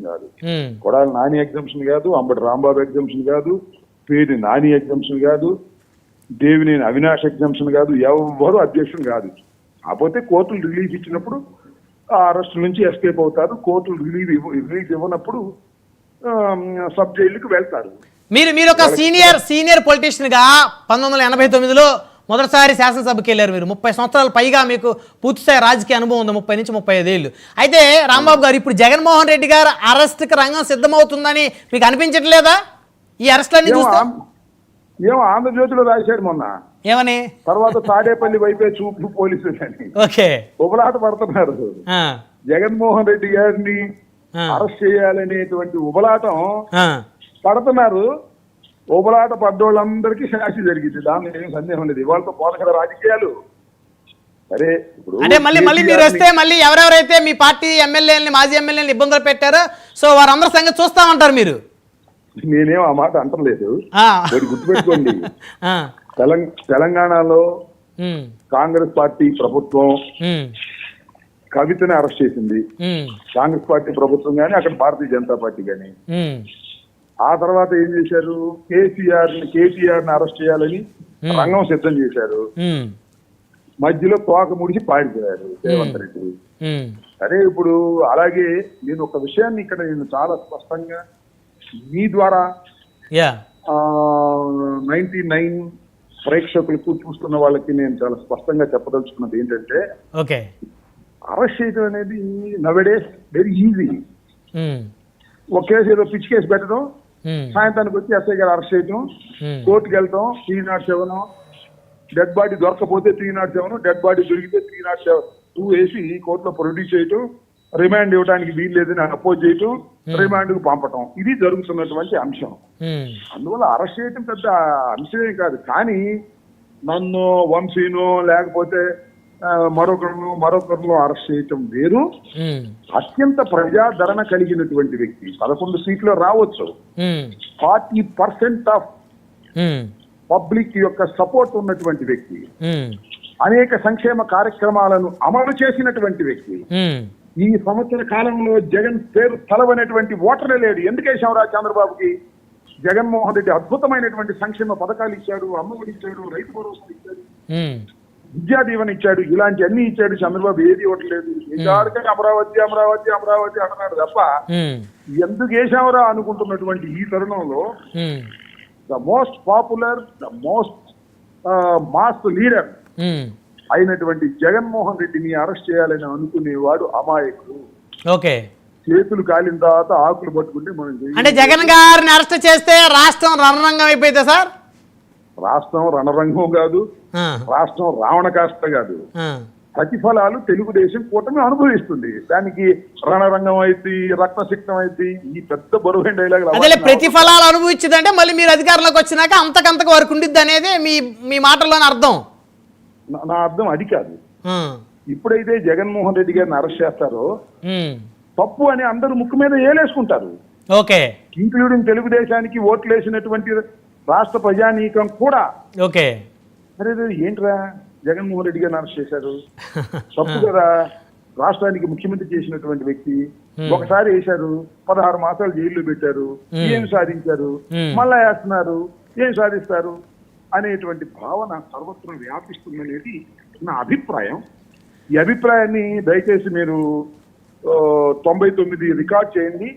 కాదు, కొడాలి నాని ఎగ్జామ్షన్ కాదు, అంబటి రాంబాబు ఎగ్జామ్షన్ కాదు, పేరు నాని ఎగ్జామ్షన్ కాదు, దేవినేని అవినాష్ ఎగ్జామ్షన్ కాదు, ఎవరు అధ్యక్షుడు కాదు. కాకపోతే కోర్టులు రిలీజ్ ఇచ్చినప్పుడు ఆ అరెస్ట్ నుంచి ఎస్కేప్ అవుతారు, కోర్టులు రిలీజ్ ఇవ్వనప్పుడు సబ్ జైలుకి వెళ్తారు. మీరు ఒక సీనియర్ పొలిటీషియన్ గా 1989లో మొదటిసారి శాసనసభకి వెళ్ళారు. మీరు 30 సంవత్సరాల పైగా మీకు పూర్తిస్థాయి రాజకీయ అనుభవం ఉంది, 30 నుంచి 35 ఏళ్ళు. అయితే రాంబాబు గారు, ఇప్పుడు జగన్మోహన్ రెడ్డి గారు అరెస్ట్కి రంగం సిద్ధమవుతుందని మీకు అనిపించట్లేదా? ఈ అరెస్ట్లన్నీ చూస్తే ఏమో ఆంధ్రజ్యోతిలో రాశారు మొన్న, ఏమని తర్వాత తాడేపల్లి వైపే చూపు పోలీసులు అని ఉబలాట పడుతున్నారు. జగన్మోహన్ రెడ్డి గారిని అరెస్ట్ చేయాలనేటువంటి ఉబలాటం పడుతున్నారు. ఉబలాట పడ్డోళ్ళందరికీ శాస్తి జరిగింది, దానిలో ఏం సందేహం లేదు. ఇవాళతో పోత కదా రాజకీయాలు. సరే, అంటే మళ్ళీ మీరు వస్తే మళ్ళీ ఎవరెవరైతే మీ పార్టీ ఎమ్మెల్యేలని, మాజీ ఎమ్మెల్యేలని ఇబ్బందులు పెట్టారో సో వారందరి సంగతి చూస్తామంటారు మీరు? నేనేం ఆ మాట అంటలేదు, గుర్తుపెట్టుకోండి. తెలంగాణలో కాంగ్రెస్ పార్టీ ప్రభుత్వం కవితని అరెస్ట్ చేసింది, కాంగ్రెస్ పార్టీ ప్రభుత్వం గాని, అక్కడ భారతీయ జనతా పార్టీ గాని. ఆ తర్వాత ఏం చేశారు, కేటీఆర్ ని అరెస్ట్ చేయాలని రంగం సిద్ధం చేశారు. మధ్యలో తోక ముడిచి పాడిపోయారు రేవంత్ రెడ్డి. సరే, ఇప్పుడు అలాగే నేను ఒక విషయాన్ని ఇక్కడ నేను చాలా స్పష్టంగా మీ ద్వారా 99 ప్రేక్షకులకు చూస్తున్న వాళ్ళకి నేను చాలా స్పష్టంగా చెప్పదలుచుకున్నది ఏంటంటే, అరెస్ట్ చేయడం అనేది నవడేస్ వెరీ ఈజీ. ఒక కేసు ఏదో పిచ్చి కేసు పెట్టడం, సాయంత్రానికి వచ్చి ఎస్ఐ గారు అరెస్ట్ చేయడం, కోర్టుకు వెళ్తాం, 307, డెడ్ బాడీ దొరకపోతే 307, డెడ్ బాడీ దొరికితే 302 వేసి కోర్టులో ప్రొడ్యూస్ చేయటం, రిమాండ్ ఇవ్వడానికి వీలు లేదని అపోజ్ చేయటం, రిమాండ్ కు పంపటం, ఇది జరుగుతున్నటువంటి అంశం. అందువల్ల అరెస్ట్ చేయటం పెద్ద అంశమే కాదు. కానీ నన్ను వంశీను లేకపోతే మరొకరిలో అరెస్ట్ చేయటం వేరు. అత్యంత ప్రజాదరణ కలిగినటువంటి వ్యక్తి, 11 సీట్లు రావచ్చు, 40% ఆఫ్ పబ్లిక్ యొక్క సపోర్ట్ ఉన్నటువంటి వ్యక్తి, అనేక సంక్షేమ కార్యక్రమాలను అమలు చేసినటువంటి వ్యక్తి. ఈ సంవత్సర కాలంలో జగన్ పేరు తలవనేటువంటి ఓటరే లేడు. ఎందుకేశావురా చంద్రబాబుకి? జగన్మోహన్ రెడ్డి అద్భుతమైనటువంటి సంక్షేమ పథకాలు ఇచ్చాడు, అమ్మఒడి ఇచ్చాడు, రైతు భరోసా ఇచ్చాడు, విద్యా దీవెన ఇచ్చాడు, ఇలాంటి అన్ని ఇచ్చాడు. చంద్రబాబు ఏది ఇవ్వట్లేదు. ఎక్కడికైనా అమరావతి అమరావతి అమరావతి అంటున్నాడు తప్ప ఎందుకు వేసావురా అనుకుంటున్నటువంటి ఈ తరుణంలో the most popular, the most mass leader అయినటువంటి జగన్మోహన్ రెడ్డిని అరెస్ట్ చేయాలని అనుకునేవాడు అమాయకుడు. చేతులు కాలిన తర్వాత ఆకులు పట్టుకుంటే మనం. అంటే జగన్ గారిని అరెస్ట్ చేస్తే రాష్ట్రం రణరంగం అయిపోయిందా సార్? రాష్ట్రం రణరంగం కాదు, రాష్ట్రం రావణ కాష్ట కాదు. ప్రతిఫలాలు తెలుగుదేశం కూటమి అనుభవిస్తుంది. దానికి రణరంగం అయితే, రక్తసిక్తం అయితే, ఈ పెద్ద బరువైన డైలాగ్. ప్రతిఫలాలు అనుభవించిందంటే మళ్ళీ మీరు అధికారంలోకి వచ్చినాక అంతకంతకు వరకు ఉండిద్ది అనేది మీ మాటల్లోని అర్థం. నా అర్థం అది కాదు. ఇప్పుడైతే జగన్మోహన్ రెడ్డి గారిని అరెస్ట్ చేస్తారో తప్పు అని అందరూ ముక్కు మీద ఏలేసుకుంటారు, ఇంక్లూడింగ్ తెలుగుదేశానికి ఓట్లు వేసినటువంటి రాష్ట్ర ప్రజానీకం కూడా. అరే ఏంట్రా జగన్మోహన్ రెడ్డి గారిని అరెస్ట్ చేశారు, తప్పు కదా. రాష్ట్రానికి ముఖ్యమంత్రి చేసినటువంటి వ్యక్తి ఒకసారి వేశారు, 16 మాసాలు జైల్లో పెట్టారు, ఏం సాధించారు, మళ్ళా వేస్తున్నారు, ఏం సాధిస్తారు అనేటువంటి భావన సర్వత్రం వ్యాపిస్తుందనేది నా అభిప్రాయం. ఈ అభిప్రాయాన్ని దయచేసి మీరు 99 రికార్డ్ చేయండి.